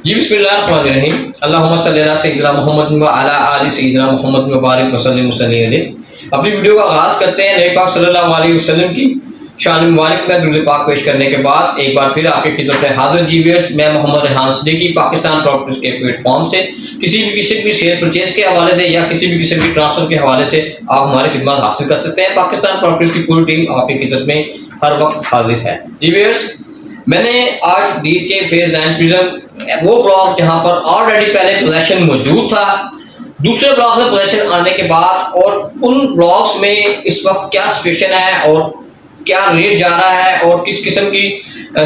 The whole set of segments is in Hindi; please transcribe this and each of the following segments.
जी बिस्मिल्लाहिर्रहमानिर्रहीम। अल्लाहुम्मा सल्ली अला सय्यिदिना मुहम्मद व अला आलि सय्यिदिना मुहम्मद व बारिक व सल्लिम अलैहि। अपनी वीडियो का आगाज करते हैं नबी पाक सल्लल्लाहु अलैहि वसल्लम की शान मुबारक में दुरूद पाक पेश करने के बाद एक बार फिर आपकी खिदमत में हाजिर। जी व्यूअर्स, मैं मोहम्मद रेहान सिद्दीकी पाकिस्तान प्रॉपर्टीज के प्लेटफॉर्म से किसी भी किस्म की शेयर परचेज के हवाले से या किसी भी किस्म की ट्रांसफर के हवाले से आप हमारी खिदमत हासिल कर सकते हैं। पाकिस्तान प्रॉपर्टीज की पूरी टीम आपकी खिदमत में हर वक्त हाजिर है। जी व्यूअर्स, मैंने आज डीजे फेज 9 प्रिज्म वो ब्लॉक जहां पर ऑलरेडी पहले पोजेशन मौजूद था, दूसरे ब्लॉक से पोजेशन आने के बाद और उन ब्लॉक्स में इस वक्त क्या सिचुएशन है और क्या रेट जा रहा है और किस किस्म की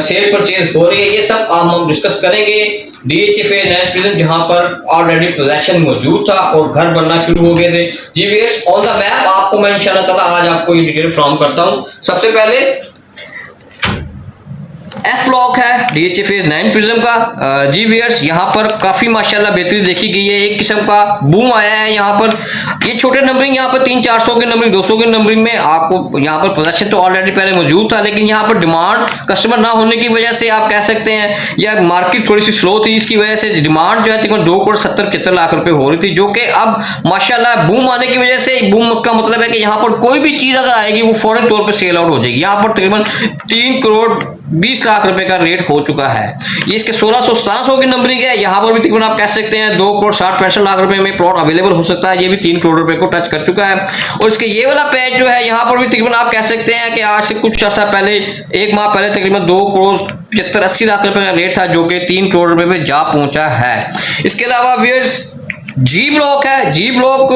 सेल परचेज हो रही है, ये सब हम डिस्कस करेंगे। डीएचएफए 9 प्रिज्म जहां पर ऑलरेडी पोजेशन मौजूद था और घर बनना शुरू हो गए थे। जी वीएस, ऑन द मैप आपको मैं इंशाल्लाह ताला आज आपको ये डिटेल फ्रॉम करता हूं। सबसे पहले एफ ब्लॉक है डीएचएफए 9 प्रिज्म का। जी व्यूअर्स, यहाँ पर काफी माशाल्लाह बेहतरी देखी गई है, एक किस्म का बूम आया है। यहाँ पर ये छोटे नंबरिंग, यहाँ पर 300-400 के नंबरिंग, 200 के नंबरिंग में आपको यहाँ पर पोजेशन तो ऑलरेडी पहले मौजूद था, लेकिन यहाँ पर डिमांड कस्टमर ना होने की वजह से आप कह सकते हैं या मार्केट थोड़ी सी स्लो थी, इसकी वजह से डिमांड जो है तकरीबन 2,70-75 लाख रुपए हो रही थी, जो कि अब माशाल्लाह बूम आने की वजह से, बूम का मतलब है कि यहाँ पर कोई भी चीज अगर आएगी वो फौरन तौर पर सेल आउट हो जाएगी। यहाँ पर तकरीबन 3,20 लाख रुपए का रेट हो चुका है। ये इसके 1600-1700 की नंबरिंग है, यहाँ पर भी तकरीबन आप कह सकते हैं 2,60-65 लाख रुपए में प्लॉट अवेलेबल हो सकता है। ये भी 3 करोड़ रुपए को टच कर चुका है। और इसके ये वाला पैच जो है, यहाँ पर भी तकरीबन आप कह सकते हैं कि आज से कुछ अर्सा पहले, एक माह पहले तकरीबन 2,75-80 लाख रुपए का रेट था, जो कि 3 करोड़ रुपए में जा पहुंचा है। इसके अलावा व्यूअर्स, जी ब्लॉक है। जी ब्लॉक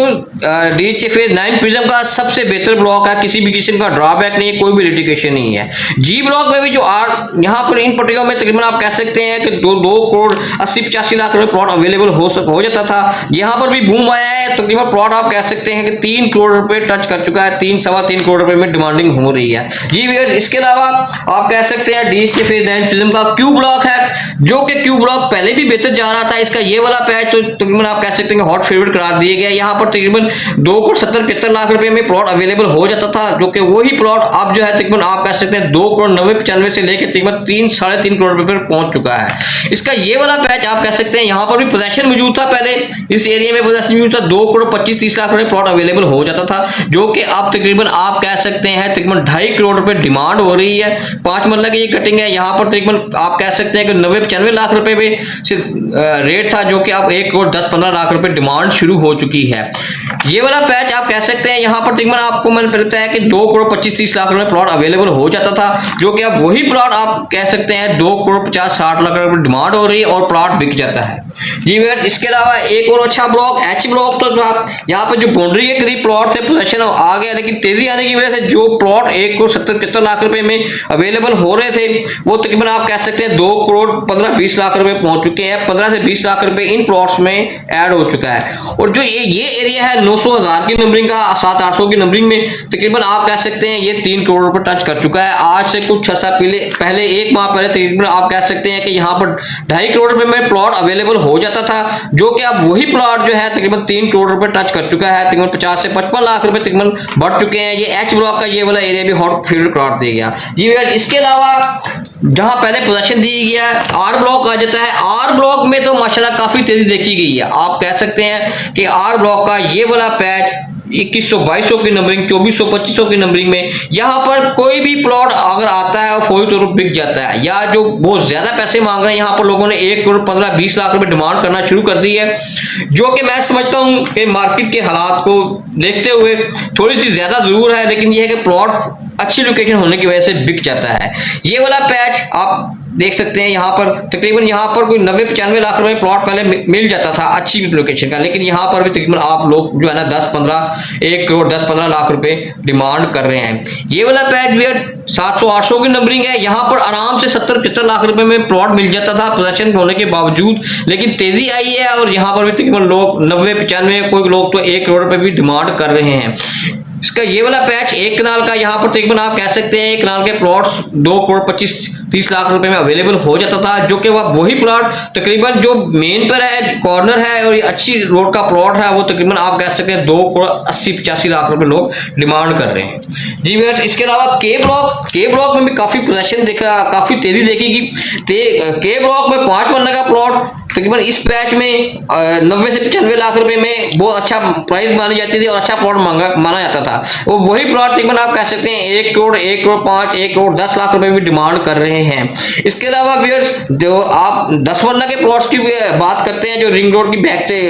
डीएचएफए 9 प्रिज्म का सबसे बेहतर ब्लॉक है, किसी भी किस्म का ड्रॉबैक नहीं है, कोई भी लिटिगेशन नहीं है। जी ब्लॉक में भी जो यहाँ पर इन पर्टिकुलर में तकरीबन आप कह सकते हैं कि 2,80-85 लाख रुपए प्लॉट अवेलेबल हो जाता था। यहाँ पर भी बूम आया है, तकरीबन प्लॉट आप कह सकते हैं कि 3 करोड़ रुपए टच कर चुका है, 3-3.25 करोड़ रुपए में डिमांडिंग हो रही है। जी व्यूअर्स, इसके अलावा आप कह सकते हैं डीएचएफए 9 प्रिज्म का क्यू ब्लॉक है, जो कि क्यू ब्लॉक पहले भी बेहतर जा रहा था। इसका ये वाला पैच तो तकरीबन आप कह सकते हैं हॉट फेवरेट करार दिए गए। यहाँ पर तकरीबन 2,70-75 लाख रुपए में प्लॉट अवेलेबल हो जाता था, जो कि वही प्लॉट अब जो है तकरीबन आप कह सकते हैं 2,90-95 से लेकर तकरीबन 3-3.5 करोड़ रुपए पर पहुंच चुका है। इसका ये वाला पैच आप कह सकते हैं, यहाँ पर भी पोजेशन मौजूद था, पहले इस एरिया में पोजेशन मौजूद था, 2,25-30 लाख रुपए प्लॉट अवेलेबल हो जाता था, जो कि अब तकरीबन आप कह सकते हैं तकरीबन 2.5 करोड़ रुपए डिमांड हो रही है। 5 मरला की ये कटिंग है, यहाँ पर तकरीबन आप कह सकते हैं कि 90-95 लाख रुपए में रेट था, जो कि अब 1,10-15 लाख रुपए डिमांड शुरू हो चुकी है। ये वाला पैच आप कह सकते हैं, यहाँ पर तकरीबन आपको मैंने बताया कि 2,25-30 लाख रुपए प्लॉट अवेलेबल हो जाता था, जो कि अब वही प्लॉट आप कह सकते हैं 2,50-60 लाख रुपए डिमांड हो रही है और प्लॉट बिक जाता है। जी व्यूअर्स, इसके अलावा एक और अच्छा ब्लॉक एच ब्लॉक, तो आप यहाँ पर जो बाउंड्री के करीब प्लॉट से पोजेशन आ गया, लेकिन तेजी आने की वजह से जो प्लॉट 1,70-75 लाख रुपए में अवेलेबल हो रहे थे, वो तकरीबन आप कह सकते हैं 2,15-20 लाख रुपए पहुंच चुके हैं। 15 से 20 लाख रुपए इन प्लॉट्स में ऐड हो चुका है। और जो ये एरिया है 900,000 की नंबरिंग का, 700-800 की नंबरिंग में तकरीबन आप कह सकते हैं ये 3 करोड़ रुपए टच कर चुका है। आज से कुछ अर्सा पहले एक माह पहले तकरीबन आप कह सकते हैं कि यहाँ पर 2.5 करोड़ रुपए में प्लॉट अवेलेबल हो जाता था, जो कि अब वही प्लॉट जो है तकरीबन 3 करोड़ रुपए टच कर चुका है। तकरीबन 50 से 55 लाख रुपए तकरीबन बढ़ चुके हैं। ये एच ब्लॉक का ये वाला एरिया भी हॉट फेवरेट करार दिया गया। जी भैया, इसके अलावा जहां पहले पोजेशन दी गया आर ब्लॉक आ जाता है। आर ब्लॉक में तो माशाल्लाह काफी तेजी देखी गई है। आप कह सकते हैं कि आर ब्लॉक का ये वाला पैच 2100-2200 की नंबरिंग, 2400-2500 की नंबरिंग में यहाँ पर कोई भी प्लॉट अगर आता है और फौरी तौर पर बिक जाता है, या जो बहुत ज्यादा पैसे मांग रहे हैं, यहाँ पर लोगों ने 1,15-20 लाख रुपए डिमांड करना शुरू कर दी है, जो कि मैं समझता हूँ कि मार्केट के हालात को देखते हुए थोड़ी सी ज्यादा जरूर है, लेकिन यह है कि प्लॉट अच्छी लोकेशन होने की वजह से बिक जाता है। ये वाला पैच आप देख सकते हैं, यहाँ पर तकरीबन यहाँ पर कोई 90-95 लाख रुपए प्लॉट पहले मिल जाता था अच्छी लोकेशन का, लेकिन यहाँ पर भी तकरीबन आप लोग जो है ना 1 करोड़ 10-15 लाख रुपए डिमांड कर रहे हैं। ये वाला पैच भी 700-800 की नंबरिंग है, यहाँ पर आराम से 70-75 लाख रुपए में प्लॉट मिल जाता था पोजेशन होने के बावजूद, लेकिन तेजी आई है और यहाँ पर भी तकरीबन लोग 90-95, कोई लोग तो 1 करोड़ रुपए भी डिमांड कर रहे हैं। इसका ये वाला पैच 1 कनाल का, यहाँ पर तकरीबन आप कह सकते हैं 1 कनाल के प्लॉट्स 2,25-30 लाख रुपए में अवेलेबल हो जाता था, जो कि वही प्लॉट तकरीबन जो मेन पर है, कॉर्नर है और अच्छी रोड का प्लॉट है, वो तकरीबन आप कह सकते हैं 2,80-85 लाख रुपए लोग डिमांड कर रहे हैं। जी व्यूअर्स, इसके अलावा के ब्लॉक में भी काफी पोजेशन देखा, काफी तेजी देखेगी। के ब्लॉक में 5 मरला का प्लॉट तकरीबन इस पैच में 90 से 95 लाख रुपए में बहुत अच्छा प्राइस मानी जाती थी और अच्छा प्लॉट माना जाता था। वो वही प्लॉट तकरीबन आप कह सकते हैं 1 करोड़, 1 करोड़ 5, 1 करोड़ 10 लाख रुपए भी डिमांड कर रहे हैं। इसके अलावा व्यूअर्स, जो आप 10 मरला के प्लॉट्स की बात करते हैं, जो रिंग रोड की बैक से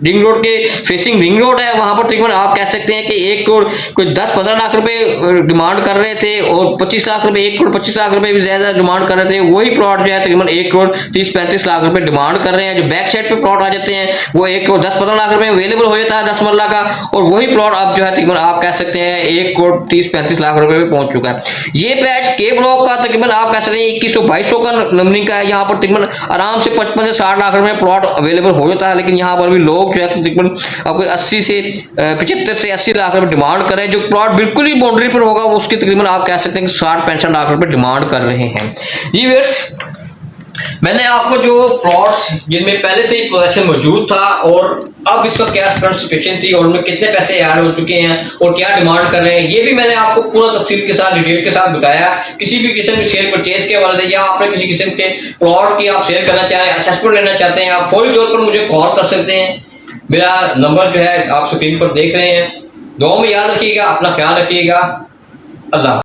रिंग रोड के फेसिंग रिंग रोड है, वहां पर तकरीबन आप कह सकते हैं कि 1 करोड़ कोई 10-15 लाख रुपए डिमांड कर रहे थे और 25 लाख रुपए, 1 करोड़ 25 लाख रुपए भी ज्यादा डिमांड कर रहे थे। वही प्लॉट जो है तकरीबन 1 करोड़ 30-35 लाख रुपए डिमांड कर रहे हैं। जो बैक साइड पे प्लॉट आ जाते हैं वो 1 करोड़ 10-15 लाख रुपए अवेलेबल हो जाता है 10 मरला का, और वही प्लॉट अब जो है तकरीबन आप कह सकते हैं 1 करोड़ 30-35 लाख रुपए पे पहुंच चुका है। ये पैच के ब्लॉक का तकरीबन आप कह सकते हैं 2100-2200 का नंबरिंग का है। यहाँ पर तकरीबन आराम से 55 से 60 लाख रुपए प्लॉट अवेलेबल हो जाता है, लेकिन यहाँ पर भी लोग जो है तकरीबन आपको 80 से 75 से 80 लाख रुपए डिमांड कर रहे हैं। जो प्लॉट बिल्कुल ही बाउंड्री पर होगा उसकी तकरीबन आप कह सकते हैं 60-65 लाख रुपए डिमांड कर रहे हैं। जी व्यूअर्स, मैंने आपको जो प्लॉट्स जिनमें पहले से ही पोजीशन मौजूद था और अब इसका क्या करंट सिचुएशन थी और उनमें कितने पैसे ऐड हो चुके हैं और क्या डिमांड कर रहे हैं, ये भी मैंने आपको पूरा तफसील के साथ डिटेल के साथ बताया। किसी भी किस्म की सेल परचेज के हवाले से या आपने किसी किस्म के प्लॉट की आप सेल करना चाहें, असेसमेंट लेना चाहते हैं, आप फौरी तौर पर मुझे कॉल कर सकते हैं। मेरा नंबर जो है आप स्क्रीन पर देख रहे हैं। दुआ में याद रखिएगा, अपना ख्याल रखिएगा। अल्लाह।